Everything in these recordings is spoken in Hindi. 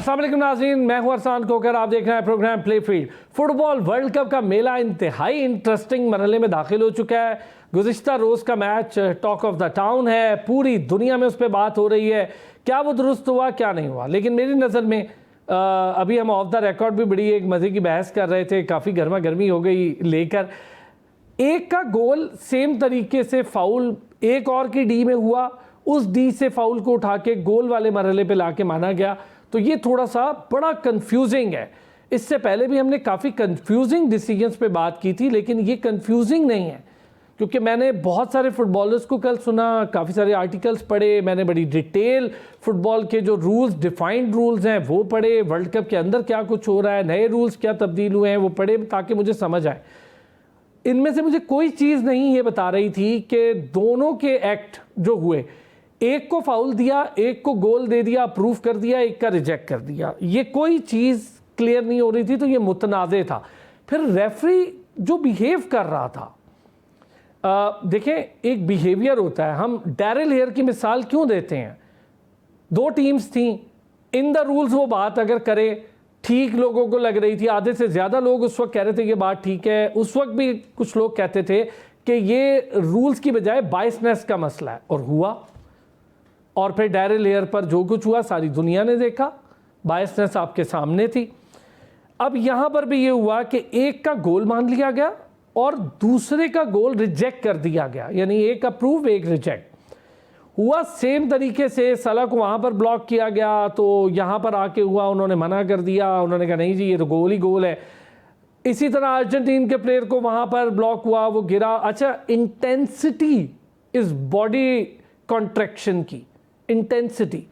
अस्सलाम वालेकुम नाज़रीन, मैं हूं अरसान कोकर। आप देख रहे हैं programme play field. Football world cup का मेला इंतहाई इंटरेस्टिंग मरहले में दाखिल हो चुका है। गुज़िश्ता रोज़ का match talk of the town है, पूरी दुनिया में उस पर बात हो रही है, क्या वो दुरुस्त हुआ क्या नहीं हुआ। लेकिन मेरी नज़र में अभी हम ऑफ द रिकॉर्ड भी बड़ी एक मज़े की बहस कर रहे थे, काफ़ी गर्मा गर्मी हो गई लेकर। एक का गोल सेम तरीके से फाउल एक और की डी में हुआ, उस डी से फाउल को उठा के गोल वाले मरहले पे लाके माना गया, तो ये थोड़ा सा बड़ा कंफ्यूजिंग है। इससे पहले भी हमने काफ़ी कंफ्यूजिंग डिसीजंस पे बात की थी, लेकिन ये कंफ्यूजिंग नहीं है, क्योंकि मैंने बहुत सारे फुटबॉलर्स को कल सुना, काफ़ी सारे आर्टिकल्स पढ़े, मैंने बड़ी डिटेल फुटबॉल के जो रूल्स, डिफाइंड रूल्स हैं वो पढ़े, वर्ल्ड कप के अंदर क्या कुछ हो रहा है, नए रूल्स क्या तब्दील हुए हैं वो पढ़े, ताकि मुझे समझ आए। इनमें से मुझे कोई चीज़ नहीं ये बता रही थी कि दोनों के एक्ट जो हुए, एक को फाउल दिया, एक को गोल दे दिया, अप्रूव कर दिया, एक का रिजेक्ट कर दिया, ये कोई चीज़ क्लियर नहीं हो रही थी, तो ये मुतनाज़े था। फिर रेफरी जो बिहेव कर रहा था, देखें एक बिहेवियर होता है। हम डैरिल हेयर की मिसाल क्यों देते हैं? दो टीम्स थी, इन द रूल्स वो बात अगर करे, ठीक लोगों को लग रही थी, आधे से ज़्यादा लोग उस वक्त कह रहे थे ये बात ठीक है, उस वक्त भी कुछ लोग कहते थे कि ये रूल्स की बजाय बायसनेस का मसला है, और हुआ। और फिर डैरिल हेयर पर जो कुछ हुआ सारी दुनिया ने देखा, बायसनेस आपके सामने थी। अब यहाँ पर भी ये हुआ कि एक का गोल मान लिया गया और दूसरे का गोल रिजेक्ट कर दिया गया, यानी एक अप्रूव एक रिजेक्ट हुआ। सेम तरीके से सलाह को वहाँ पर ब्लॉक किया गया, तो यहाँ पर आके हुआ, उन्होंने मना कर दिया, उन्होंने कहा नहीं जी ये तो गोल ही गोल है। इसी तरह अर्जेंटीन के प्लेयर को वहाँ पर ब्लॉक हुआ, वो गिरा। अच्छा, इंटेंसिटी इस बॉडी कॉन्ट्रैक्शन की इंटेंसिटी,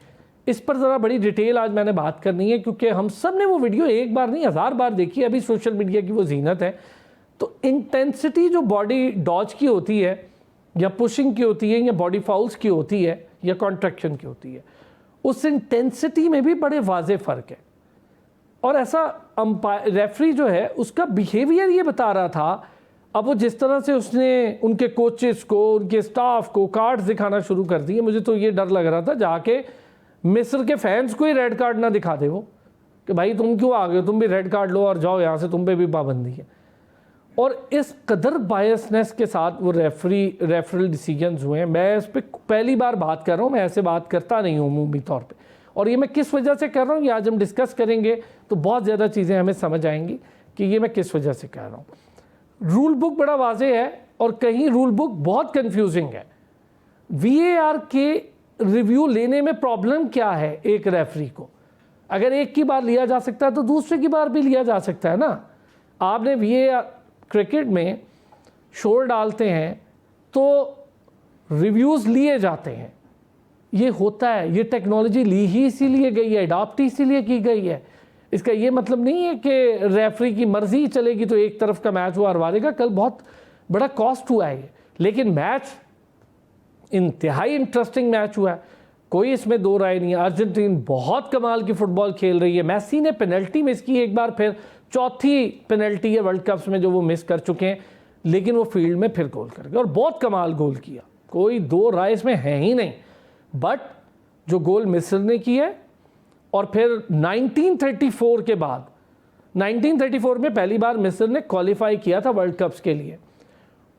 इस पर ज़रा बड़ी डिटेल आज मैंने बात करनी है, क्योंकि हम सब ने वो वीडियो एक बार नहीं 1000 बार देखी है। अभी सोशल मीडिया की वो जीनत है। तो इंटेंसिटी जो बॉडी डॉज की होती है, या पुशिंग की होती है, या बॉडी फाउल्स की होती है, या कॉन्ट्रैक्शन की होती है, उस इंटेंसिटी में भी बड़े वाज़े फ़र्क है। और ऐसा अंपायर रेफरी जो है उसका बिहेवियर ये बता रहा था। अब वो जिस तरह से उसने उनके कोचेस को, उनके स्टाफ को कार्ड्स दिखाना शुरू कर दिए, मुझे तो ये डर लग रहा था जाके मिस्र के फैंस को ही रेड कार्ड ना दिखा दे वो, कि भाई तुम क्यों आ गए, तुम भी रेड कार्ड लो और जाओ यहाँ से, तुम पे भी पाबंदी है। और इस कदर बायसनेस के साथ वो रेफरल डिसीजंस हुए हैं। मैं इस पर पहली बार बात कर रहा हूँ, मैं ऐसे बात करता नहीं हूँ अमूमी तौर पर, और ये मैं किस वजह से कर रहा हूँ ये आज हम डिस्कस करेंगे, तो बहुत ज़्यादा चीज़ें हमें समझ आएंगी कि ये मैं किस वजह से कह रहा हूँ। रूल बुक बड़ा वाज़े है, और कहीं रूल बुक बहुत कंफ्यूजिंग है। VAR के रिव्यू लेने में प्रॉब्लम क्या है? एक रेफरी को अगर एक की बार लिया जा सकता है तो दूसरे की बार भी लिया जा सकता है ना। आपने VAR क्रिकेट में शोर डालते हैं तो रिव्यूज़ लिए जाते हैं, ये होता है, ये टेक्नोलॉजी ली ही इसीलिए गई है, अडॉप्ट इसीलिए की गई है। इसका ये मतलब नहीं है कि रेफरी की मर्जी चलेगी तो एक तरफ का मैच वो हरवा देगा। कल बहुत बड़ा कॉस्ट हुआ है, लेकिन मैच इंतहाई इंटरेस्टिंग मैच हुआ है, कोई इसमें दो राय नहीं है। अर्जेंटीन बहुत कमाल की फुटबॉल खेल रही है। मेसी ने पेनल्टी मिस की एक बार, फिर चौथी पेनल्टी है वर्ल्ड कप्स में जो वो मिस कर चुके हैं, लेकिन वो फील्ड में फिर गोल कर गए और बहुत कमाल गोल किया, कोई दो राय इसमें है ही नहीं। बट जो गोल मिस्र ने किया है, और फिर 1934 के बाद, 1934 में पहली बार मिस्र ने क्वालिफाई किया था वर्ल्ड कप्स के लिए,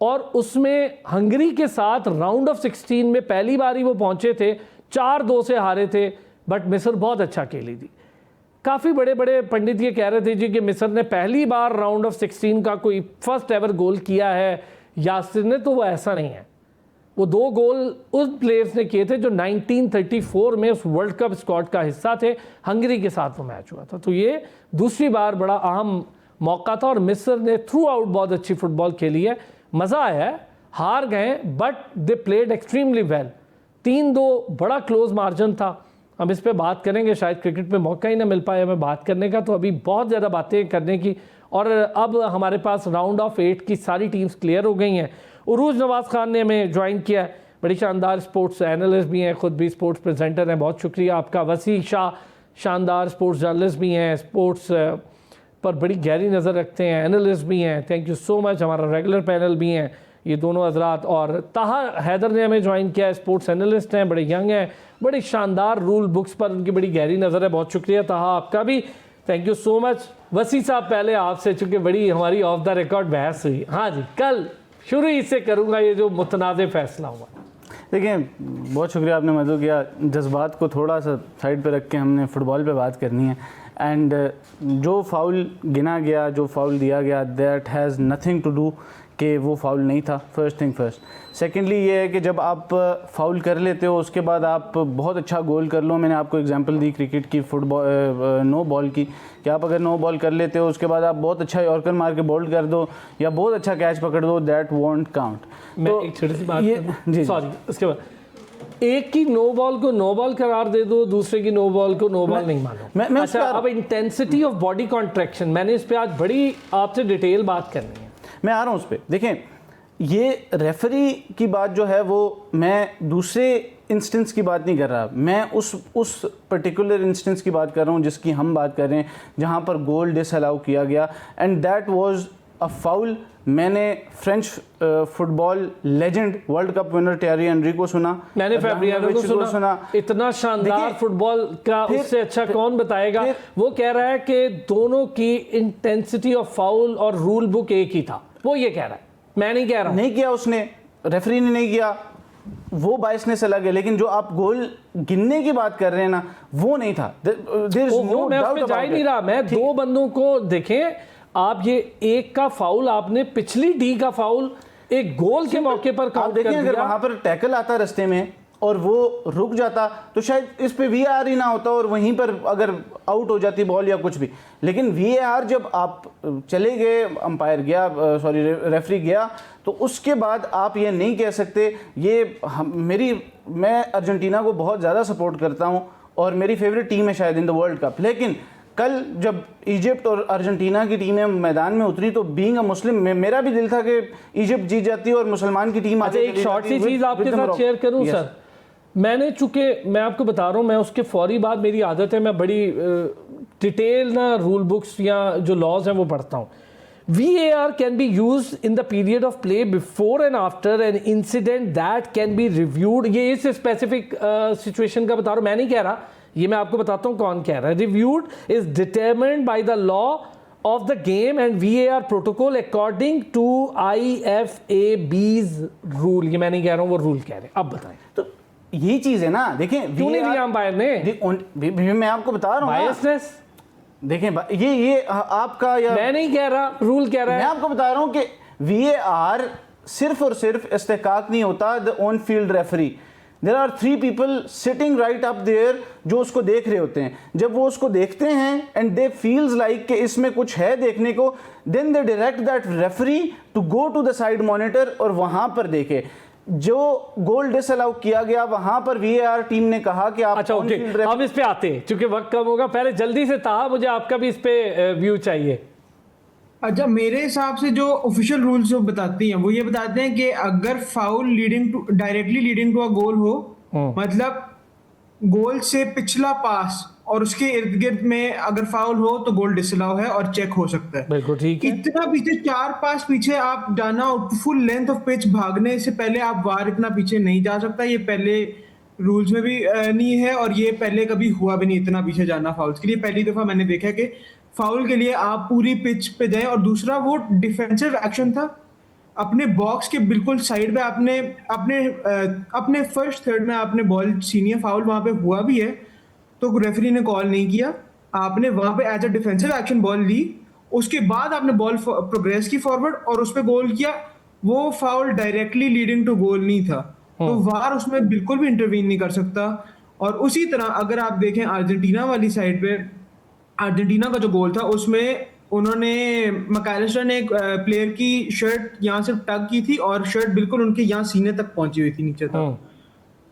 और उसमें हंगरी के साथ राउंड ऑफ 16 में पहली बार ही वो पहुंचे थे, 4-2 से हारे थे, बट मिस्र बहुत अच्छा खेली थी। काफ़ी बड़े बड़े पंडित ये कह रहे थे जी कि मिस्र ने पहली बार राउंड ऑफ 16 का कोई फर्स्ट एवर गोल किया है यासिर ने, तो वो ऐसा नहीं है। वो दो गोल उस प्लेयर्स ने किए थे जो 1934 में उस वर्ल्ड कप स्क्वाड का हिस्सा थे, हंगरी के साथ वो मैच हुआ था। तो ये दूसरी बार बड़ा अहम मौका था, और मिस्र ने थ्रू आउट बहुत अच्छी फुटबॉल खेली है, मज़ा आया है। हार गए but they played extremely well. 3-2 बड़ा क्लोज मार्जिन था। हम इस पे बात करेंगे, शायद क्रिकेट में मौका ही ना मिल पाए हमें बात करने का, तो अभी बहुत ज़्यादा बातें करने की। और अब हमारे पास राउंड ऑफ 8 की सारी टीम्स क्लियर हो गई हैं। उरूज नवाज़ खान ने हमें ज्वाइन किया है, बड़ी शानदार स्पोर्ट्स एनालिस्ट भी हैं, ख़ुद भी स्पोर्ट्स प्रेजेंटर हैं, बहुत शुक्रिया आपका। वसी शाह शानदार स्पोर्ट्स जर्नलिस्ट भी हैं, स्पोर्ट्स पर बड़ी गहरी नज़र रखते हैं, एनालिस्ट भी हैं, थैंक यू सो मच। हमारा रेगुलर पैनल भी हैं, ये दोनों हजरात, और ताहा हैदर ने हमें ज्वाइन किया है, स्पोर्ट्स एनालिस्ट हैं, बड़े यंग हैं, बड़ी शानदार रूल बुक्स पर उनकी बड़ी गहरी नज़र है। बहुत शुक्रिया ताहा आपका भी, थैंक यू सो मच। वसी साहब, पहले आपसे चूँकि बड़ी हमारी ऑफ द रिकॉर्ड बहस हुई, हाँ जी, कल शुरू इससे करूँगा ये जो मुतनाज़ फैसला हुआ। देखिए, बहुत शुक्रिया आपने मदद किया। जज्बात को थोड़ा सा साइड पे रख के हमने फ़ुटबॉल पे बात करनी है। एंड जो फाउल गिना गया, जो फाउल दिया गया, that has nothing to do कि वो फाउल नहीं था, फर्स्ट थिंग फर्स्ट। सेकेंडली ये है कि जब आप फाउल कर लेते हो उसके बाद आप बहुत अच्छा गोल कर लो। मैंने आपको एग्जांपल दी क्रिकेट की, फुटबॉल नो बॉल की, कि आप अगर नो बॉल कर लेते हो उसके बाद आप बहुत अच्छा यॉर्कर मार के बोल्ड कर दो या बहुत अच्छा कैच पकड़ दो, दैट वोंट काउंट। मैं एक छोटी सी बात जी, सॉरी, उसके बाद एक की नो बॉल को नो बॉल करार दे दो, दूसरे की नो बॉल को नो बॉल नहीं मानो। अच्छा, अब इंटेंसिटी ऑफ बॉडी कॉन्ट्रैक्शन, मैंने इस पे आज बड़ी आपसे डिटेल बात करनी है। मैं आ रहा हूँ उस पर। देखें, ये रेफरी की बात जो है वो मैं दूसरे इंस्टेंस की बात नहीं कर रहा, मैं उस पर्टिकुलर इंस्टेंस की बात कर रहा हूँ जिसकी हम बात कर रहे हैं, जहाँ पर गोल डिसअलाउ किया गया, and that was a foul. मैंने French football legend, world cup winner Thierry Henry को सुना, मैंने फैब्रियानो को सुना। इतना शानदार फुटबॉल का उससे अच्छा कौन बताएगा। वो कह रहा है कि दोनों की इंटेंसिटी ऑफ फाउल और रूल बुक एक ही था, वो ये कह रहा है, मैं नहीं कह रहा। नहीं किया उसने, रेफरी ने नहीं किया, वो बायसनेस अलग है, लेकिन जो आप गोल गिनने की बात कर रहे हैं ना, वो नहीं था। There is no doubt about it. नहीं रहा मैं, दो बंदों को देखें आप, ये एक का फाउल आपने, पिछली डी का फाउल एक गोल के मौके पर काउंट कर दिया। अगर वहां पर टैकल आता रास्ते में और वो रुक जाता तो शायद इस पे वीआर ही ना होता और वहीं पर अगर आउट हो जाती बॉल या कुछ भी। लेकिन वीआर जब आप चले गए, अंपायर गया, सॉरी रेफरी गया, तो उसके बाद आप ये नहीं कह सकते। ये मैं अर्जेंटीना को बहुत ज़्यादा सपोर्ट करता हूँ और मेरी फेवरेट टीम है शायद इन द वर्ल्ड कप, लेकिन कल जब इजिप्ट और अर्जेंटीना की टीमें मैदान में उतरी तो बीइंग अ मुस्लिम मेरा भी दिल था कि इजिप्ट जीत जाती और मुसलमान की टीम आगे। एक शॉर्ट सी चीज़ आपके साथ शेयर करूं सर, मैंने चूंकि मैं आपको बता रहा हूँ, मैं उसके फौरी बाद मेरी आदत है, मैं बड़ी डिटेल ना रूल बुक्स या जो लॉज हैं वो पढ़ता हूँ। VAR can be used in the period of play before and after an incident that can be reviewed। ये इस स्पेसिफिक सिचुएशन का बता रहा हूँ, मैं नहीं कह रहा, ये मैं आपको बताता हूँ कौन कह रहा है। Reviewed is determined by the law of the game and VAR protocol according to IFAB's rule. ये मैं नहीं कह रहा हूँ, वो रूल कह रहे हैं। अब बताएं। तो यही चीज है ना, देखें क्यों नहीं दिया अंपायर ने, मैं आपको बता रहा हूँ बायसनेस। देखें ये आपका, या मैं नहीं कह रहा, रूल कह रहा है। मैं आपको बता रहा हूँ कि VAR सिर्फ और सिर्फ इस्तेकाक नहीं होता the on field referee. There are 3 people sitting right up there जो उसको देख रहे होते हैं। जब वो उसको देखते हैं एंड दे फील्स लाइक कि इसमें कुछ है देखने को, then they direct that referee to go to the side monitor और वहां पर देखे। जो गोल डिसअलाउ किया गया वहां पर VAR टीम ने कहा कि आप अच्छा ओके, अब इस पे आते हैं क्योंकि वक्त कम होगा। पहले जल्दी से था, मुझे आपका भी इस पे व्यू चाहिए। अच्छा, मेरे हिसाब से जो ऑफिशियल रूल्स जो बताती हैं वो ये बताते हैं कि अगर foul directly leading to a goal हो, मतलब गोल से पिछला पास और उसके इर्द गिर्द में अगर फाउल हो तो गोल डिसअलाउ है और चेक हो सकता है। बिल्कुल ठीक है। इतना पीछे 4 पास पीछे आप जाना, फुल लेंथ ऑफ पिच भागने से पहले आप वार इतना पीछे नहीं जा सकता। ये पहले रूल्स में भी नहीं है और ये पहले कभी हुआ भी नहीं, इतना पीछे जाना फाउल्स के लिए। पहली दफा मैंने देखा कि फाउल के लिए आप पूरी पिच पे जाएं। और दूसरा वो डिफेंसिव एक्शन था, अपने बॉक्स के बिल्कुल साइड पे आपने अपने फर्स्ट थर्ड में आपने बॉल छीनी है, फाउल वहां पे हुआ भी है तो रेफरी ने कॉल नहीं किया, आपने वहां पे as a defensive action ball ली, उसके बाद आपने बॉल प्रोग्रेस की फॉरवर्ड और उस पर गोल किया। वो फाउल डायरेक्टली लीडिंग टू गोल नहीं था, तो वार उसमें बिल्कुल भी इंटरवीन नहीं कर सकता। और उसी तरह अगर आप देखें अर्जेंटीना वाली साइड पे, अर्जेंटीना का जो गोल था उसमें उन्होंने मैकअलिस्टर ने एक प्लेयर की शर्ट यहाँ से टग की थी और शर्ट बिल्कुल उनके यहाँ सीने तक पहुंची हुई थी, नीचे तक।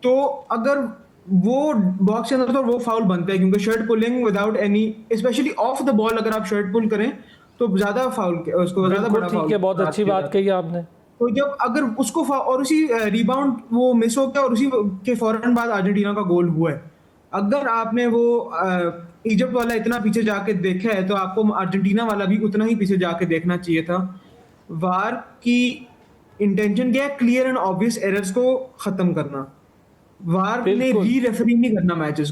तो अगर वो बॉक्स के अंदर तो वो फाउल बनता है, क्योंकि shirt pulling without any, specially of the ball अगर आप शर्ट पुल करें तो ज्यादा फाउल, उसको ज्यादा बड़ा फाउल। ठीक है, बहुत अच्छी बात कही आपने। तो जब अगर उसको और उसी रिबाउंड वो मिस हो गया और उसी के फौरन बाद अर्जेंटीना का गोल हुआ है। अगर आपने वो इजिप्ट वाला इतना पीछे जाके देखा है तो आपको अर्जेंटीना वाला भी उतना ही पीछे जाके देखना चाहिए था। वार की इंटेंशन क्या है? क्लियर एंड ऑब्वियस एरर्स को खत्म करना। वार ने बिल्कुल। री रेफरी नहीं करना मैचेस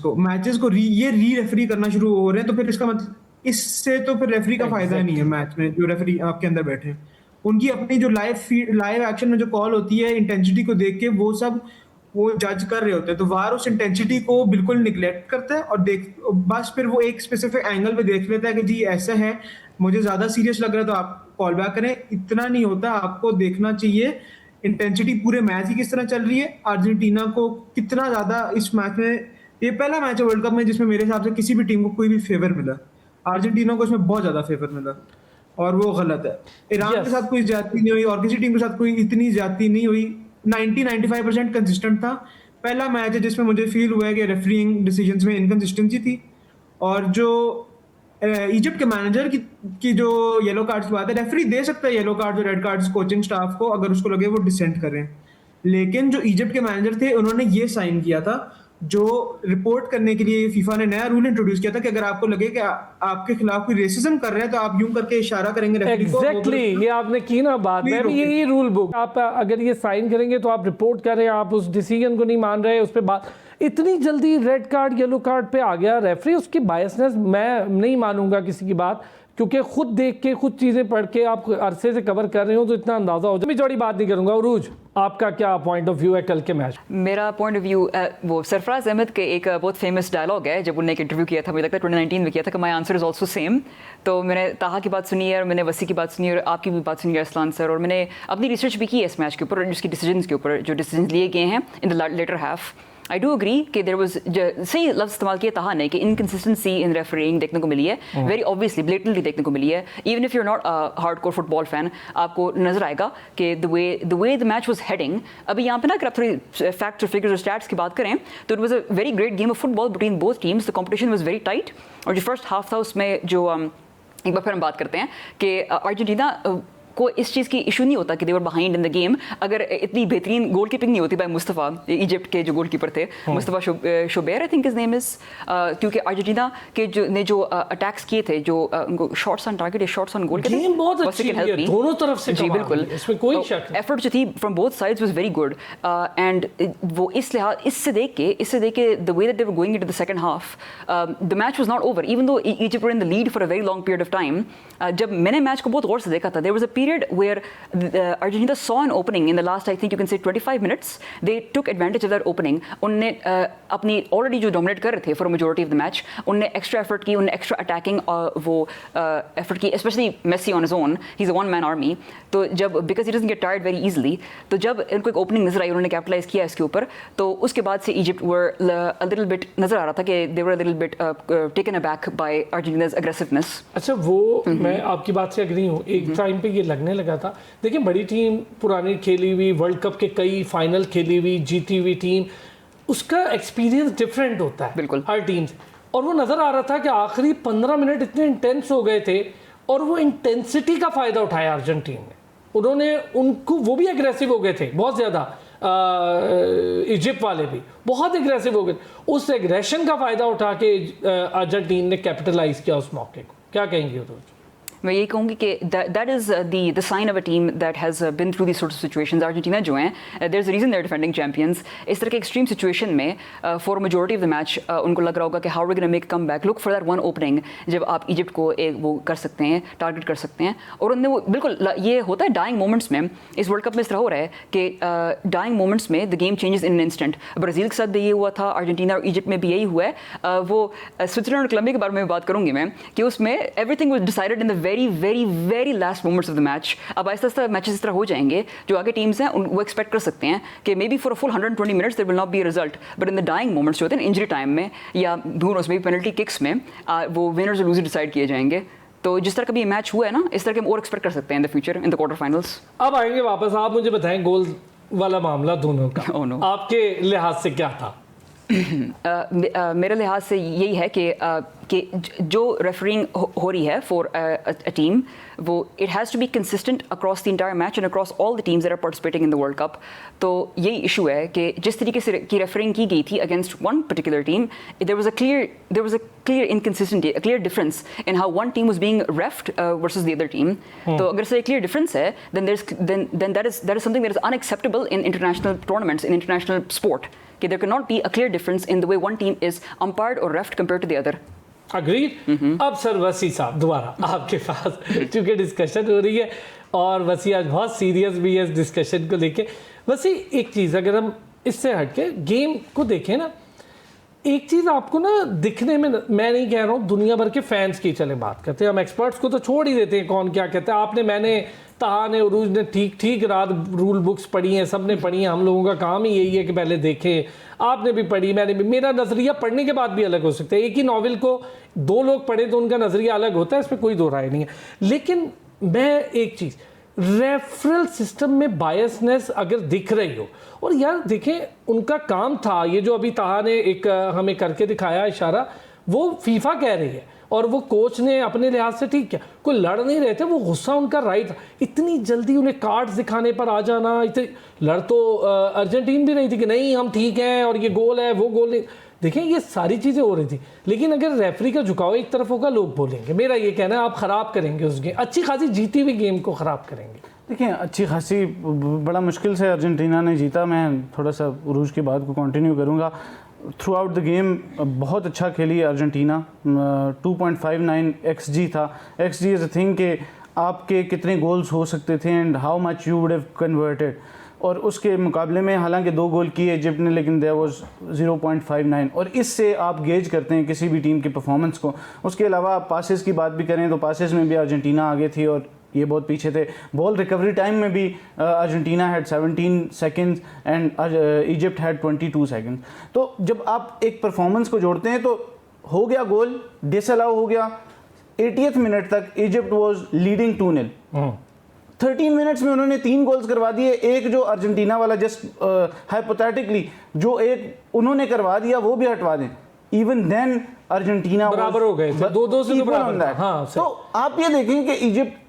को ये री रेफरी करना शुरू हो रहे हैं, तो फिर इसका मतलब इससे तो फिर रेफरी का फायदा नहीं है मैच में। जो रेफरी आपके अंदर बैठे हैं, उनकी अपनी जो लाइव एक्शन में जो कॉल होती है इंटेंसिटी को देख के वो जज कर रहे होते हैं, तो वार उस इंटेंसिटी को बिल्कुल निगलेक्ट करता है और बस फिर वो एक स्पेसिफिक एंगल पे देख लेता है कि जी ऐसा है, मुझे ज्यादा सीरियस लग रहा है तो आप कॉल बैक करें। इतना नहीं होता, आपको देखना चाहिए इंटेंसिटी पूरे मैच की किस तरह चल रही है, अर्जेंटीना को कितना ज्यादा इस मैच में। ये पहला मैच है वर्ल्ड कप में जिसमें मेरे हिसाब से किसी भी टीम को कोई भी फेवर मिला, अर्जेंटीना को इसमें बहुत ज्यादा फेवर मिला और वो गलत है। Iran Yes. के साथ कोई ज्यादती नहीं हुई और किसी टीम के साथ कोई इतनी ज्यादती नहीं हुई। 90-95% कंसिस्टेंट था। पहला मैच है जिसमें मुझे फील हुआ है कि रेफरिंग डिसीजंस में इनकंसिस्टेंसी थी। और जो इजिप्ट के मैनेजर की जो येलो कार्ड्स की बात है, रेफरी दे सकता है येलो कार्ड्स और रेड कार्ड्स कोचिंग स्टाफ को अगर उसको लगे वो डिसेंट करें, लेकिन जो इजिप्ट के मैनेजर थे उन्होंने ये साइन किया था, जो रिपोर्ट करने के लिए फीफा ने नया रूल इंट्रोड्यूस किया था कि अगर आपको लगे कि आपके खिलाफ कोई रेसिज्म कर रहे हैं तो आप यूं करके इशारा करेंगे रेफरी को। एग्जैक्टली ये आपने की ना बात, मैं भी यही रूल बुक, आप अगर ये साइन करेंगे तो आप रिपोर्ट कर रहे हैं, आप उस डिसीजन को नहीं मान रहे, उस पर बात इतनी जल्दी रेड कार्ड येलो कार्ड पे आ गया रेफरी। उसकी बायसनेस मैं नहीं मानूंगा किसी की बात, क्योंकि खुद देख के खुद चीज़ें पढ़ के आप अरसे से कवर कर रहे हो तो इतना अंदाज़ा हो जाए। मैं चौड़ी बात नहीं करूंगा। उरूज, आपका क्या पॉइंट ऑफ व्यू है कल के मैच? मेरा पॉइंट ऑफ व्यू वो सरफराज अहमद के एक बहुत फेमस डायलॉग है, जब उन्होंने एक इंटरव्यू किया था, मुझे लगता है 2019 में किया था, कि my answer is also same. तो मैंने ताहा की बात सुनी है और मैंने वसी की बात सुनी और आपकी भी बात सुनी है अरसलान सर, और मैंने अपनी रिसर्च भी की है इस मैच के ऊपर और उसकी डिसीजंस के ऊपर, जो डिसीजन लिए गए हैं in the latter half. I do agree कि देयर वाज, सही लफ्ज़ इस्तेमाल किया ताहा ने, कि इनकन्सिस्टेंसी इन रेफरिंग देखने को मिली है, वेरी ऑब्वियसली ब्लेटेंटली देखने को मिली है। Even if you are not hardcore football fan, आपको नजर आएगा कि the way the match was heading. अभी यहाँ पे ना अगर आप थोड़ी फैक्ट्स और फिगर्स और स्टैट्स की बात करें तो it was a very great game of football between both teams. The competition was very tight और जो फर्स्ट हाफ था उसमें जो एक बार फिर हम बात करते हैं कि अर्जेंटीना को इस चीज़ की इशू नहीं होता कि they were behind in the game, अगर इतनी बेहतरीन गोल कीपिंग नहीं होती बाय मुस्तफ़ा, इजिप्ट के जो गोलकीपर थे, Mustafa Shubair I think his name is, क्योंकि अर्जेंटीना के जो अटैक्स किए थे, जो उनको शॉट्स ऑन टारगेट या शॉट्स ऑन गोल के गेम बहुत अच्छी है दोनों तरफ से, जी बिल्कुल, इसमें कोई शक नहीं। एफर्ट जो थी from both sides was very good and वो इससे देख के the way that they were going into the second half, the match was not over even though Egypt were in the lead for a very long period of time. जब मैंने मैच को बहुत गौर से देखा था, there was a period where Argentina saw an opening in the last, I think you can say 25 minutes. They took advantage of that opening. उनने अपनी already जो dominate कर रहे थे for a majority of the match, उनने extra effort की, उनने extra attacking वो effort की, especially Messi on his own. He's a one-man army. तो जब because he doesn't get tired very easily, तो जब इनको एक opening नजर आई, उन्होंने capitalize किया इसके ऊपर, तो उसके बाद से Egypt were a little bit नजर आ रहा था कि they were a little bit taken aback by Argentina's aggressiveness. अच्छा, वो मैं आपकी बात से एग्री हूँ। एक टाइम पे ये लगने लगा था, देखिए बड़ी टीम, पुरानी खेली हुई, वर्ल्ड कप के कई फाइनल खेली हुई, जीती हुई टीम, उसका एक्सपीरियंस डिफरेंट होता है बिल्कुल हर टीम से। और वो नज़र आ रहा था कि आखिरी 15 मिनट इतने इंटेंस हो गए थे और वो इंटेंसिटी का फ़ायदा उठाया अर्जेंटीना ने। उन्होंने उनको, वो भी एग्रेसिव हो गए थे बहुत ज़्यादा, इजिप्ट वाले भी बहुत एग्रेसिव हो गए। उस एग्रेशन का फ़ायदा उठा के अर्जेंटीना ने कैपिटलाइज किया उस मौके को। क्या कहेंगे उधर? मैं यही कहूँगी कि that is the sign of a team that has been through this sort of situations. Argentina जो हैं, there is a reason they are defending champions. इस तरह के एक्सट्रीम सिचुएशन में for majority of the match उनको लग रहा होगा कि how we gonna make come back, look for that one opening जब आप इजिप्ट को एक वो कर सकते हैं, टारगेट कर सकते हैं। और उन्होंने वो बिल्कुल, ये होता है डाइंग मोमेंट्स में, इस वर्ल्ड कप में इस तरह हो रहा है कि डाइंग मोमेंट्स में the game changes in an instant. Brazil के साथ भी ये हुआ था, अर्जेंटीना और इजिप्ट में भी यही हुआ है। वो स्विट्जरलैंड और कोलंबिया के बारे में बात करूँगी मैं, कि उसमें everything was decided in the very last moments of the match. अब आहिस्ता आहिस्ता मैचेस इस तरह हो जाएंगे, जो आगे टीम्स हैं वो एक्सपेक्ट कर सकते हैं कि may be for a full 120 minutes there will not be a result, but in the dying moments जो होते हैं इंजरी टाइम में या दूर उसमें पेनल्टी किक्स में, वो विनर्स और लूजर डिसाइड किए जाएंगे। तो जिस तरह का भी ये मैच हुआ है ना, इस तरह के हम और एक्सपेक्ट कर सकते हैं in the future in the quarter finals. अब आएंगे वापस, आप मुझे बताएं गोल वाला मामला दोनों का Oh no. आपके लिहाज से क्या था? मेरे लिहाज से यही है कि कि जो रेफरिंग हो रही है फॉर अ टीम वो it has to be consistent across the entire match and across all the teams that are participating in the World Cup. तो यही इशू है कि जिस तरीके से की रेफरिंग की गई थी against one particular team, there was a clear inconsistency, a clear difference in how one team was being reffed versus the other team. तो अगर से क्लियर डिफरेंस है then that is something that is unacceptable in international tournaments, in international sport, कि there cannot be a clear difference in the way one team is umpired or refed compared to the other. Agreed. अब सर वसी साहब दोबारा आपके पास, क्योंकि डिस्कशन हो रही है और वसी आज बहुत सीरियस भी है इस डिस्कशन को लेके। वसी एक चीज़ अगर हम इससे हट के गेम को देखें ना, एक चीज़ आपको ना दिखने में, मैं नहीं कह रहा हूँ दुनिया भर के फैंस की चले बात करते हैं, हम एक्सपर्ट्स को तो छोड़ ही देते हैं कौन क्या कहते हैं। आपने, मैंने, ताहा ने, उरूज ने ठीक रात रूल बुक्स पढ़ी हैं, सब ने पढ़ी हैं, हम लोगों का काम ही यही है कि पहले देखें। आपने भी पढ़ी, मैंने भी, मेरा नज़रिया पढ़ने के बाद भी अलग हो सकता है। एक ही नॉवेल को दो लोग पढ़े तो उनका नज़रिया अलग होता है, इस पर कोई दो राय नहीं है। लेकिन मैं एक चीज़, रेफरल सिस्टम में बायसनेस अगर दिख रही हो, और यार देखें उनका काम था ये जो अभी ताहा ने एक हमें करके दिखाया इशारा, वो फीफा कह रही है और वो कोच ने अपने लिहाज से ठीक किया, कोई लड़ नहीं रहे थे, वो गुस्सा उनका राइट था। इतनी जल्दी उन्हें कार्ड्स दिखाने पर आ जाना, इतने लड़ तो अर्जेंटीन भी नहीं थी कि नहीं हम ठीक हैं और ये गोल है वो गोल नहीं। देखें ये सारी चीज़ें हो रही थी, लेकिन अगर रेफरी का झुकाव एक तरफ होगा लोग बोलेंगे, मेरा ये कहना है आप ख़राब करेंगे उस गेम, अच्छी खासी जीती हुई गेम को ख़राब करेंगे। देखिए अच्छी खासी बड़ा मुश्किल से अर्जेंटीना ने जीता। मैं थोड़ा सा उरूज की बात को कंटिन्यू करूँगा। थ्रू आउट द गेम बहुत अच्छा खेली अर्जेंटीना। 2.59 XG था। XG इज़ अ थिंग कि आपके कितने गोल्स हो सकते थे and how much you would have converted, और उसके मुकाबले में हालांकि 2 गोल किए इजिप्ट ने, लेकिन देयर वाज 0.59, और इससे आप गेज करते हैं किसी भी टीम की परफॉर्मेंस को। उसके अलावा आप पासेस की बात भी करें तो पासेस में भी अर्जेंटीना आगे थी और ये बहुत पीछे थे। बॉल रिकवरी टाइम में भी Argentina had 17 seconds and Egypt had 22 seconds. तो जब आप एक परफॉर्मेंस को जोड़ते हैं तो हो गया गोल, डिसअलाउ हो गया। 80th मिनट तक इजिप्ट वाज लीडिंग 2-0। 13 मिनट्स में उन्होंने 3 गोल्स करवा दिए। एक जो अर्जेंटीना वाला जस्ट हाइपोथेटिकली जो एक उन्होंने करवा दिया वो भी हटवा दें, इवन देन अर्जेंटीना बराबर हो गए थे, 2-2 से बराबर। हाँ, तो आप ये देखें कि इजिप्ट,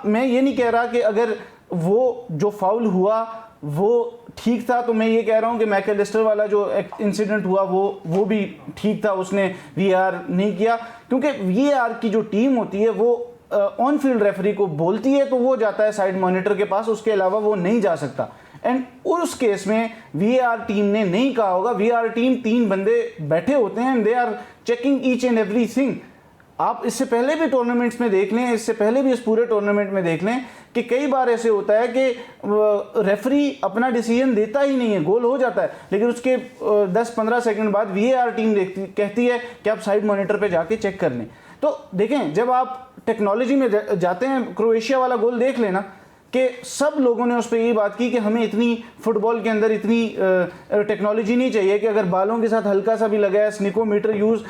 मैं ये नहीं कह रहा कि अगर वो जो फाउल हुआ वो ठीक था, तो मैं ये कह रहा हूँ कि मैकलिस्टर वाला जो इंसिडेंट हुआ वो भी ठीक था, उसने वीआर नहीं किया, क्योंकि वीआर की जो टीम होती है वो ऑन फील्ड रेफरी को बोलती है तो वो जाता है साइड मॉनिटर के पास, उसके अलावा वो नहीं जा सकता। एंड उस केस में वीआर टीम ने नहीं कहा होगा। वीआर टीम 3 बंदे बैठे होते हैं, they are checking each and everything. आप इससे पहले भी टूर्नामेंट्स में देख लें, इससे पहले भी इस पूरे टूर्नामेंट में देख लें कि कई बार ऐसे होता है कि रेफरी अपना डिसीजन देता ही नहीं है, गोल हो जाता है, लेकिन उसके 10-15 सेकंड बाद वीआर टीम कहती है कि आप साइड मॉनिटर पे जाके चेक कर लें। तो देखें जब आप टेक्नोलॉजी में जाते हैं, क्रोएशिया वाला गोल देख लेना कि सब लोगों ने उस पर यही बात की कि हमें इतनी फुटबॉल के अंदर इतनी टेक्नोलॉजी नहीं चाहिए कि अगर बालों के साथ हल्का सा भी लगा है स्निकोमीटर यूज़।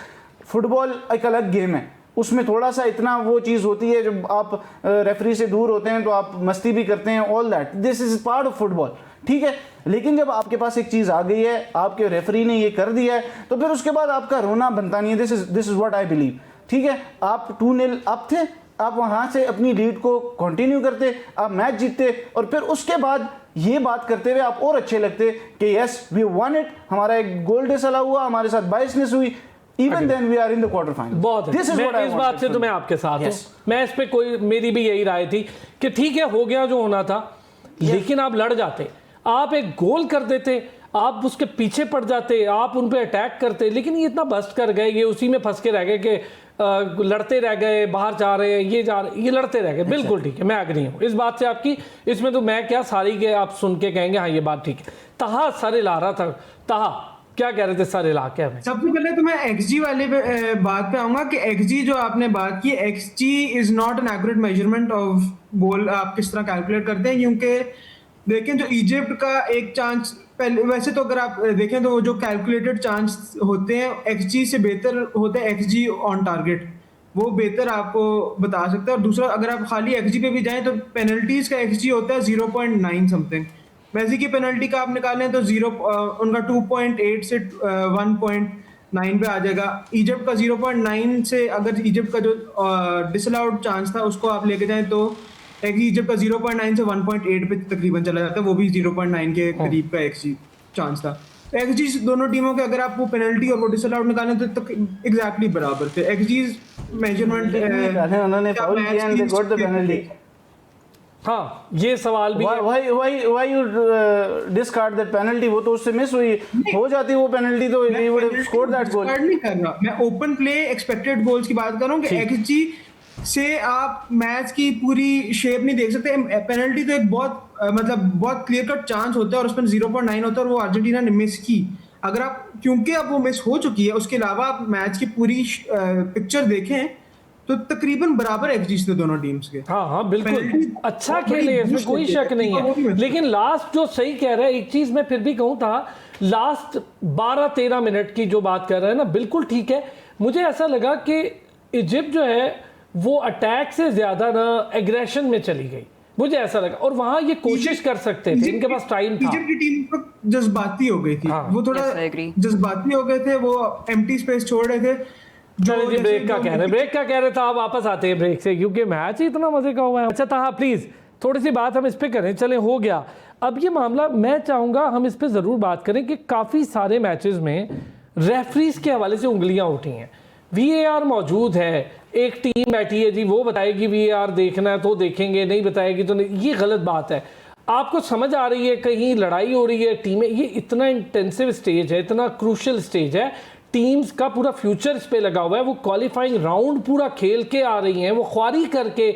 फुटबॉल एक अलग गेम है, उसमें थोड़ा सा इतना वो चीज़ होती है, जब आप रेफरी से दूर होते हैं तो आप मस्ती भी करते हैं, all that, this is part of football, ठीक है। लेकिन जब आपके पास एक चीज़ आ गई है, आपके रेफरी ने ये कर दिया है, तो फिर उसके बाद आपका रोना बनता नहीं है। This is what I believe, ठीक है। आप 2-0 अप थे, आप वहाँ से अपनी लीड को कंटिन्यू करते, आप मैच जीतते, और फिर उसके बाद ये बात करते हुए आप और अच्छे लगते कि यस वी वन इट, हमारा एक गोल डिसअलाउ हुआ, हमारे साथ बायसनेस हुई, even then we are in the quarter final. बहुत है। मैं इस बात से तो मैं आपके साथ हूँ। मैं इस पे कोई, मेरी भी यही राय थी कि ठीक है हो गया जो होना था, लेकिन आप लड़ जाते, आप एक गोल कर देते, आप उसके पीछे पड़ जाते, आप उन पे अटैक करते, लेकिन ये इतना बस्ट कर गए, ये उसी में फंस के रह गए कि लड़ते रह गए, बाहर जा रहे हैं, ये जा रहे, ये लड़ते रह गए। बिल्कुल ठीक है, मैं एग्री हूँ इस बात से आपकी। इसमें तो मैं क्या, सारी के आप सुन के कहेंगे हाँ ये बात ठीक है। ताहा सारे ला रहा था, ताहा क्या कह रहे थे सारे ला के हमें? सबसे पहले तो मैं XG वाले बात पे आऊंगा कि XG जो आपने बात की, XG is not an accurate measurement of goal. आप किस तरह कैलकुलेट करते हैं, क्योंकि देखें जो इजिप्ट का एक चांस, पहले वैसे तो अगर आप देखें तो वो जो कैलकुलेटेड चांस होते हैं XG से बेहतर होते हैं XG ऑन टारगेट, वो बेहतर आपको बता सकता है। और दूसरा अगर आप खाली XG पे भी जाएं तो पेनल्टीज का XG होता है 0.9 समथिंग। मैसी की पेनल्टी का आप निकालें तो उनका 2.8 से 1.9 9 पे आ जाएगा। इजिप्ट का 0.9 से अगर इजिप्ट का जो डिसअलाउड चांस था उसको आप लेके जाएं तो इजिप्ट का 0.9 से 1.8 पे तकरीबन चला जाता है, वो भी 0.9 के करीब का एक्सजी चांस था। तो एक्सजी दोनों टीमों के अगर आप वो पेनल्टी और वो डिसअलाउड निकालें तो एग्जैक्टली बराबर थे। एक्सजी मेजरमेंट उन्होंने फाउल किया and they got the penalty. हाँ, ये सवाल भी है। Why you discard that penalty? वो तो उससे मिस हुई, हो जाती वो पेनल्टी तो he would have scored that goal। नहीं कर रहा मैं, ओपन प्ले एक्सपेक्टेड गोल्स की बात कर रहा हूँ कि एक्सजी से आप मैच की पूरी शेप नहीं देख सकते। पेनल्टी तो एक बहुत क्लियर कट चांस होता है और उसमें 0.9 होता है और वो अर्जेंटीना ने मिस की। अगर आप क्योंकि अब वो मिस हो चुकी है, उसके अलावा आप मैच की पूरी पिक्चर देखें तो तकरीबन बराबर एक्सजी थे दोनों टीम्स के। हाँ बिल्कुल, पेनल्टी अच्छा खेले, इसमें कोई शक नहीं है। लेकिन लास्ट जो सही कह रहा है, एक चीज मैं फिर भी कहूँ था, लास्ट 12-13 मिनट की जो बात कर रहे हैं ना, बिल्कुल ठीक है। मुझे ऐसा लगा कि इजिप्ट जो है वो अटैक से ज्यादा ना एग्रेशन में चली गई, मुझे ऐसा लगा। और वहां ये कोशिश कर सकते थे, इनके पास टाइम था। इजिप्ट की टीम जज्बाती हो गई थी। हाँ, वो थोड़ा जज्बाती हो गए थे, वो एम्प्टी स्पेस छोड़ रहे थे। चलिए ब्रेक का कह रहे था, आप वापस आते हैं ब्रेक से, क्योंकि मैच ही इतना मजे का हुआ है। अच्छा था, प्लीज थोड़ी सी बात हम इस पे करें। चले, हो गया अब ये मामला। मैं चाहूंगा हम इस पे जरूर बात करें कि काफी सारे मैचेस में रेफरीज के हवाले से उंगलियां उठी हैं। VAR मौजूद है, एक टीम बैठी है जी, वो बताएगी VAR देखना है तो देखेंगे, नहीं बताएगी तो नहीं। ये गलत बात है। आपको समझ आ रही है कहीं लड़ाई हो रही है टीमें, ये इतना इंटेंसिव स्टेज है, इतना क्रूशल स्टेज है, टीम्स का पूरा फ्यूचर इस पे लगा हुआ है। वो क्वालिफाइंग राउंड पूरा खेल के आ रही हैं, वो ख्वारी करके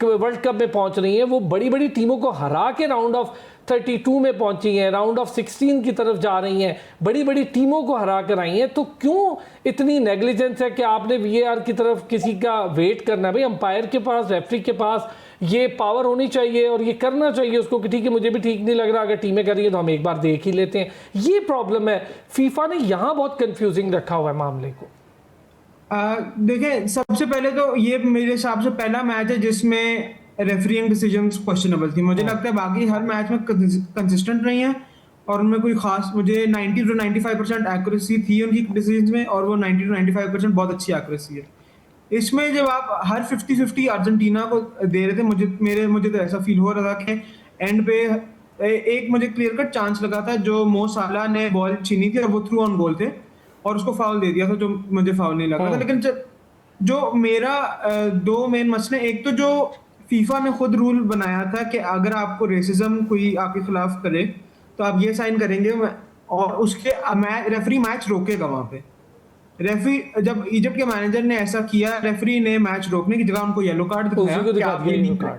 वर्ल्ड कप में पहुंच रही हैं, वो बड़ी बड़ी टीमों को हरा के राउंड ऑफ 32 में पहुंची हैं, राउंड ऑफ 16 की तरफ जा रही हैं, बड़ी बड़ी टीमों को हरा कर आई हैं। तो क्यों इतनी नेग्लिजेंस है कि आपने VAR की तरफ किसी का वेट करना है? भाई अंपायर के पास, रेफरी के पास ये पावर होनी चाहिए और ये करना चाहिए उसको कि ठीक है, मुझे भी ठीक नहीं लग रहा, अगर टीमें कर रही है तो हम एक बार देख ही लेते हैं। ये प्रॉब्लम है, फीफा ने यहाँ बहुत कंफ्यूजिंग रखा हुआ है मामले को। देखें, सबसे पहले तो ये मेरे हिसाब से पहला मैच है जिसमें रेफरिंग डिसीजंस क्वेश्चनेबल थी। मुझे लगता है बाकी हर मैच में कंसिस्टेंट रही हैं और उनमें कोई खास, मुझे 90 to 95% एक्यूरेसी थी उनकी डिसीजंस में, और वो 90 to 95% बहुत अच्छी एक्यूरेसी है। इसमें जब आप हर 50-50 अर्जेंटीना को दे रहे थे, मुझे तो ऐसा फील हो रहा था कि एंड पे एक मुझे क्लियर कट चांस लगा था, जो मो साला ने बॉल छीनी थी और वो थ्रू ऑन गोल थे और उसको फाउल दे दिया था, जो मुझे फाउल नहीं लगा था। लेकिन जो मेरा दो मेन मसले, एक तो जो फीफा ने खुद रूल बनाया था कि अगर आपको रेसिज्म कोई आपके खिलाफ करे तो आप ये साइन करेंगे और उसके रेफरी मैच रोकेगा वहां पे। रेफरी, जब इजिप्ट के मैनेजर ने ऐसा किया, रेफरी ने मैच रोकने की जगह उनको येलो कार्ड दिखाया,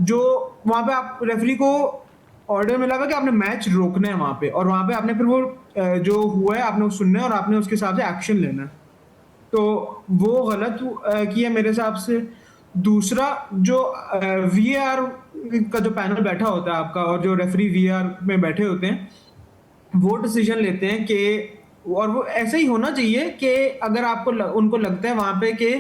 जो वहां पे आप रेफरी को ऑर्डर मिला कि आपने मैच रोकना है वहां पे, और वहां पे आपने फिर वो जो हुआ है आपने सुनना है और आपने उसके हिसाब से एक्शन लेना है। तो वो गलत किया मेरे हिसाब से। दूसरा, जो VAR का जो पैनल बैठा होता है आपका और जो रेफरी VAR में बैठे होते हैं, वो डिसीजन लेते हैं कि, और वो ऐसा ही होना चाहिए कि अगर आपको उनको लगता है वहां पे कि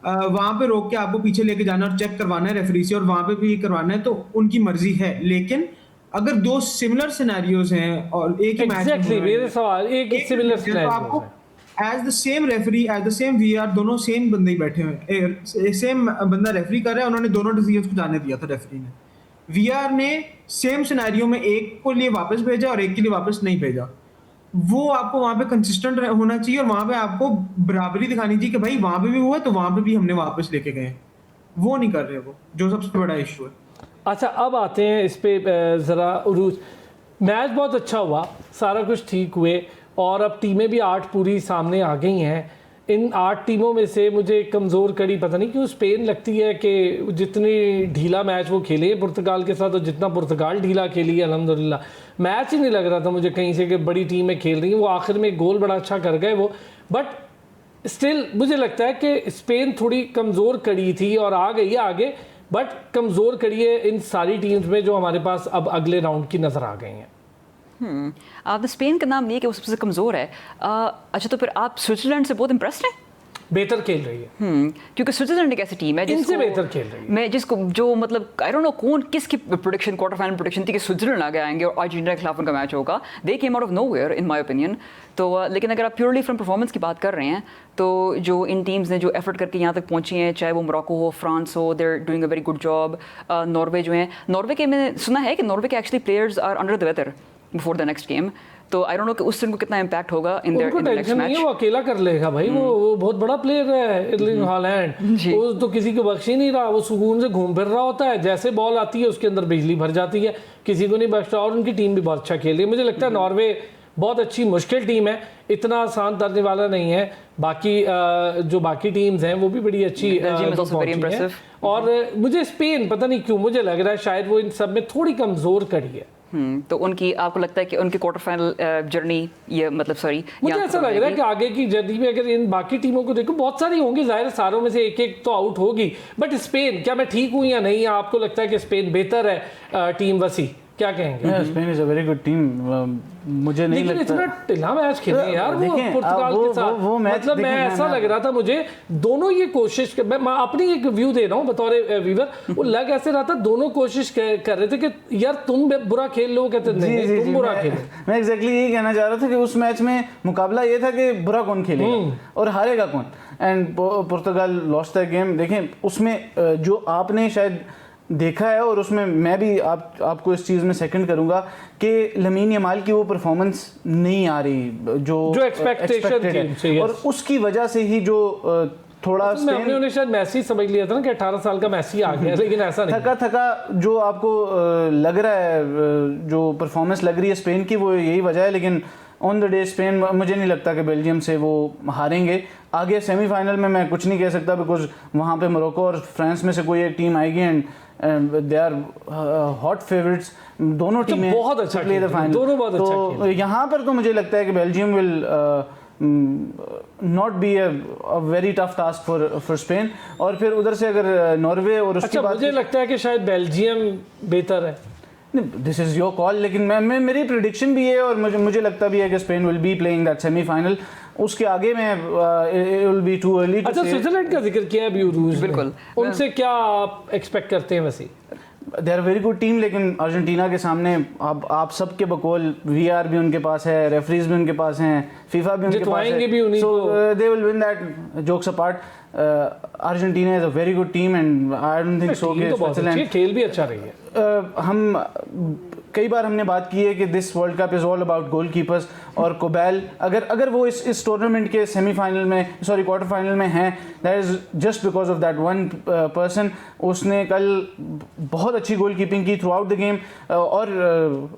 वहां पे रोक के आपको पीछे लेके जाना और चेक करवाना है रेफरी से और वहां पे भी करवाना है, तो उनकी मर्जी है। लेकिन अगर दो सिमिलर सिनेरियोज हैं और एक ही मैच में, मेरे सवाल एक ही सिमिलर सिनेरियो, आपको as the same referee, as the same VAR, दोनों सेम बंदे ही बैठे हुए, सेम बंदा रेफरी कर रहा है, उन्होंने दोनों डिसीजंस को जाने दिया था रेफरी ने। VAR ने सेम सिनेरियो में एक को लिए वापस भेजा और एक के लिए वापस नहीं भेजा। वो आपको वहां पे कंसिस्टेंट होना चाहिए और वहां पे आपको बराबरी दिखानी चाहिए कि भाई वहां पे भी हुआ तो वहां पे भी हमने वापस लेके गए। वो नहीं कर रहे, वो जो सबसे बड़ा इशू है। अच्छा, अब आते हैं इस पे ज़रा उरूज। मैच बहुत अच्छा हुआ, सारा कुछ ठीक हुए और अब टीमें भी 8 पूरी सामने आ गई हैं। इन 8 टीमों में से मुझे कमज़ोर कड़ी पता नहीं क्यों स्पेन लगती है कि जितनी ढीला मैच वो खेले पुर्तगाल के साथ और जितना पुर्तगाल ढीला खेली है, अल्हम्दुलिल्लाह मैच ही नहीं लग रहा था मुझे कहीं से कि बड़ी टीमें खेल रही हैं। वो आखिर में गोल बड़ा अच्छा कर गए वो, बट स्टिल मुझे लगता है कि स्पेन थोड़ी कमज़ोर कड़ी थी और आ गई है आगे, बट कमज़ोर कड़ी है इन सारी टीम्स में जो हमारे पास अब अगले राउंड की नज़र आ गई हैं। आपने स्पेन का नाम लिया कि वो सबसे कमज़ोर है। अच्छा, तो फिर आप स्विट्ज़रलैंड से बहुत इम्प्रेस्ड हैं? बेहतर खेल रही है, क्योंकि स्विट्जरलैंड एक ऐसी टीम है इनसे बेहतर खेल रही है। मैं जिसको जो मतलब आई डोंट नो कौन किसकी प्रोडिक्शन क्वार्टर फाइनल प्रोडिक्शन थी कि स्विट्जरलैंड आगे आएंगे और अर्जेंटीना के खिलाफ उनका मैच होगा। They came out of nowhere in my opinion. तो लेकिन अगर आप प्योरली फ्रॉम परफॉर्मेंस की बात कर रहे हैं तो जो इन टीम्स ने जो एफर्ट करके यहाँ तक पहुंची हैं, चाहे वो मोरक्को हो, फ्रांस हो, they are doing a very good job. Norway जो है, नॉर्वे के मैंने सुना है कि नॉर्वे के actually players are under the weather before the next game. तो आई डोंट नो कि उस दिन को कितना इम्पैक्ट होगा इन देयर उनको नेक्स्ट टेंशन नहीं मैच। है, वो अकेला कर लेगा भाई। वो बहुत बड़ा प्लेयर है एर्लिंग हालैंड, वो तो किसी को बख्श ही नहीं रहा। वो सुकून से घूम फिर रहा होता है, जैसे बॉल आती है उसके अंदर बिजली भर जाती है, किसी को नहीं बख्शता। और उनकी टीम भी बहुत अच्छा खेल रही है। मुझे लगता है नॉर्वे बहुत अच्छी मुश्किल टीम है, इतना आसान तरने वाला नहीं है। बाकी जो बाकी टीम्स हैं वो भी बड़ी अच्छी Belgium is also very पहुंची हैं। impressive. और मुझे स्पेन पता नहीं क्यों मुझे लग रहा है शायद वो इन सब में थोड़ी कमजोर कड़ी है। तो उनकी आपको लगता है कि उनकी क्वार्टर फाइनल जर्नी ये मतलब सॉरी मुझे ऐसा लग रहा है कि आगे की जर्नी में अगर इन बाकी टीमों को देखो, बहुत सारी होंगी जाहिर, सारों में से एक एक तो आउट होगी। बट स्पेन, क्या मैं ठीक हूँ या नहीं, आपको लगता है कि स्पेन बेहतर है टीम? वसी क्या कहेंगे? Spain is a very good team. मुझे नहीं लेकिन लगता इतना ढिला मैच खेले यार वो देखें, पुर्तगाल वो- के साथ। वो मैच मतलब मैं देखें, ऐसा लग रहा था मुझे दोनों ये कोशिश मैं अपनी एक व्यू दे रहा हूँ बतौर व्यूअर, वो लग ऐसे रहा था दोनों कोशिश कर रहे थे कि यार तुम बुरा खेल लो, कहते नहीं तुम बुरा खेलो। मैं एग्जैक्टली यही कहना चाह रहा था कि उस मैच में मुकाबला ये था कि बुरा कौन खेलेगा और हारेगा कौन। And Portugal lost the game. देखें उसमें जो आपने शायद देखा है, और उसमें मैं भी आपको इस चीज़ में सेकंड करूंगा कि लमीन यमाल की वो परफॉर्मेंस नहीं आ रही जो expectation expected है। थी, yes। और उसकी वजह से ही जो थोड़ा उन्होंने शायद मैसी समझ लिया था ना कि 18 साल का मैसी आ गया, लेकिन ऐसा नहीं। थका जो आपको लग रहा है, जो परफॉर्मेंस लग रही है स्पेन की, वो यही वजह है। लेकिन ऑन द डे स्पेन, मुझे नहीं लगता कि बेल्जियम से वो हारेंगे। आगे सेमीफाइनल में मैं कुछ नहीं कह सकता बिकॉज वहाँ पे मोरक्को और फ्रांस में से कोई एक टीम आएगी and they are hot favourites दोनों टीमें बहुत अच्छा प्ले द फाइनल। दोनों बहुत अच्छा तो यहाँ पर तो मुझे लगता है कि Belgium will not be a very tough task for Spain. और फिर उधर से अगर नॉर्वे और उसके बाद मुझे लगता है कि शायद बेल्जियम बेहतर है। दिस इज योर कॉल, लेकिन मैं मेरी प्रिडिक्शन भी है और मुझे लगता भी है कि Spain will be playing that semifinal. उसके आगे में it will be too early. अच्छा, स्विट्जरलैंड का जिक्र किया अभी उरूज, बिल्कुल। उनसे क्या आप एक्सपेक्ट करते हैं? वैसे they are very good team, लेकिन अर्जेंटीना के सामने आप सबके बकौल वीआर भी उनके पास है, रेफरीज भी उनके पास हैं, फीफा भी उनके पास है, so they will win that. Jokes apart, Argentina is a very good team and I don't think so कि स्विट्जरलैंड खेल भी अच्छा रही है। हम कई बार हमने बात की है कि this world cup is all about goalkeepers. और कोबैल अगर वो इस टूर्नामेंट के सेमीफाइनल में क्वार्टर फाइनल में हैं, that is just because of that one person. उसने कल बहुत अच्छी गोल कीपिंग की थ्रू आउट द गेम। और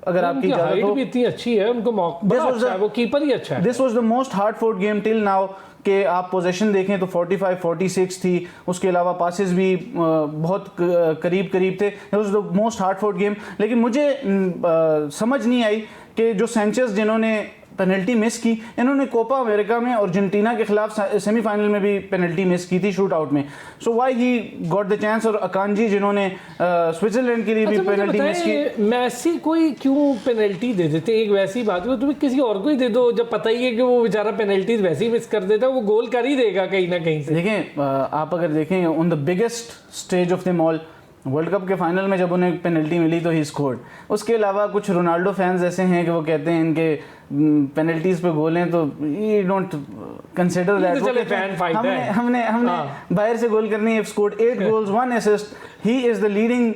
अगर आपकी हाइट भी इतनी अच्छी है, उनको मौका अच्छा है, वो कीपर ही अच्छा है। This was the most hard fought game till now कि आप पोजीशन देखें तो 45-46 थी, उसके अलावा पासेस भी बहुत करीब थे। It was the most hard fought game. लेकिन मुझे समझ नहीं आई कि जो सैंचेज जिन्होंने पेनल्टी मिस की, इन्होंने कोपा अमेरिका में अर्जेंटीना के खिलाफ सेमीफाइनल में भी पेनल्टी मिस की थी शूट आउट में। So why he got the chance. और अकांजी जिन्होंने स्विट्जरलैंड के लिए भी पेनल्टी मिस की। मैसी कोई क्यों पेनल्टी दे देते? एक वैसी बात है, तुम्हें किसी और को ही दे दो जब पता ही है कि वो बेचारा पेनल्टी वैसे ही मिस कर देता है, वो गोल कर ही देगा कहीं ना कहीं से। देखें आप अगर देखें on the biggest stage of them all, world cup के फाइनल में जब उन्हें पेनल्टी मिली तो ही स्कोर्ड। उसके अलावा कुछ रोनाल्डो फैंस ऐसे हैं कि वो कहते हैं इनके पेनल्टीज पे गोल हैं तो यू डोंट कंसीडर दैट। हमने बाहर से गोल करनी है, scored 8 goals 1 assist. He is the leading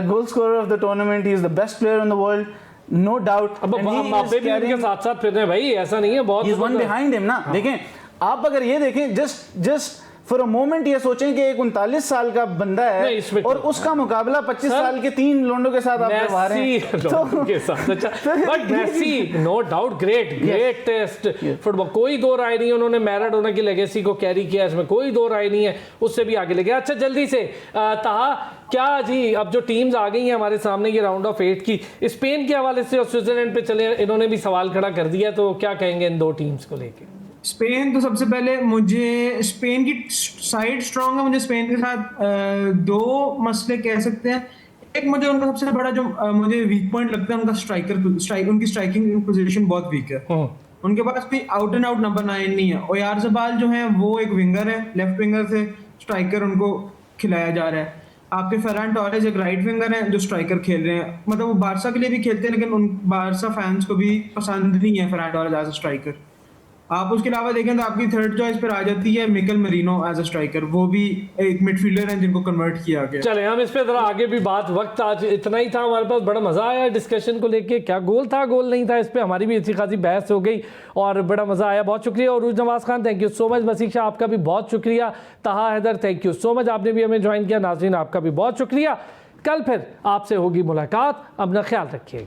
goal scorer of the tournament, he is the best player in the world, no doubt. अब मबाप्पे भी उनके साथ फिर रहे हैं भाई, ऐसा नहीं है बहुत। He is one behind him ना। देखें आप अगर ये देखें जस्ट फॉर अ मोमेंट ये सोचें कि एक 39 साल का बंदा है और उसका मुकाबला 25 साल के 3 लोंडों के साथ आप करवा रहे हैं के साथ। अच्छा, but Messi no doubt great test football, कोई दो राय नहीं है। उन्होंने मैराडोना की लेगेसी को कैरी किया, इसमें कोई दो राय नहीं है, उससे भी आगे ले गया। अच्छा जल्दी से ताहा, क्या जी अब जो टीम्स आ गई हैं हमारे सामने ये राउंड ऑफ 8 की, स्पेन के हवाले से और स्विट्जरलैंड पे चले, इन्होंने भी सवाल खड़ा कर दिया, तो क्या कहेंगे इन दो टीम्स को लेके? स्पेन तो सबसे पहले मुझे स्पेन की साइड स्ट्रांग है। मुझे स्पेन के साथ दो मसले कह सकते हैं। एक मुझे उनका सबसे बड़ा जो मुझे वीक पॉइंट लगता है उनका उनकी स्ट्राइकिंग पोजीशन बहुत वीक है। उनके पास कोई आउट एंड आउट नंबर 9 नहीं है। ओयारज़बाल जो है वो एक विंगर है, लेफ्ट विंगर से स्ट्राइकर उनको खिलाया जा रहा है। आपके फरहान टोरेस एक राइट विंगर हैं जो स्ट्राइकर खेल रहे हैं, मतलब वो बारसा के लिए भी खेलते हैं, लेकिन उन बारसा फैंस को भी पसंद नहीं है Ferran Torres as a striker. आप उसके अलावा देखें तो आपकी थर्ड चॉइस पर आ जाती है Mikel Merino as a striker, वो भी एक मिडफील्डर हैं जिनको कन्वर्ट किया गया। चले हम इस पे जरा आगे भी बात, वक्त आज इतना ही था हमारे पास। बड़ा मजा आया डिस्कशन को लेके, क्या गोल था गोल नहीं था, इस पे हमारी भी अच्छी खासी बहस हो गई और बड़ा मजा आया। बहुत शुक्रिया Urooj Nawaz Khan, thank you so much. Masih Shah आपका भी बहुत शुक्रिया। Taha Haider thank you so much, आपने भी हमें ज्वाइन किया। नाजरीन आपका भी बहुत शुक्रिया। कल फिर आपसे होगी मुलाकात, अपना ख्याल रखिएगा।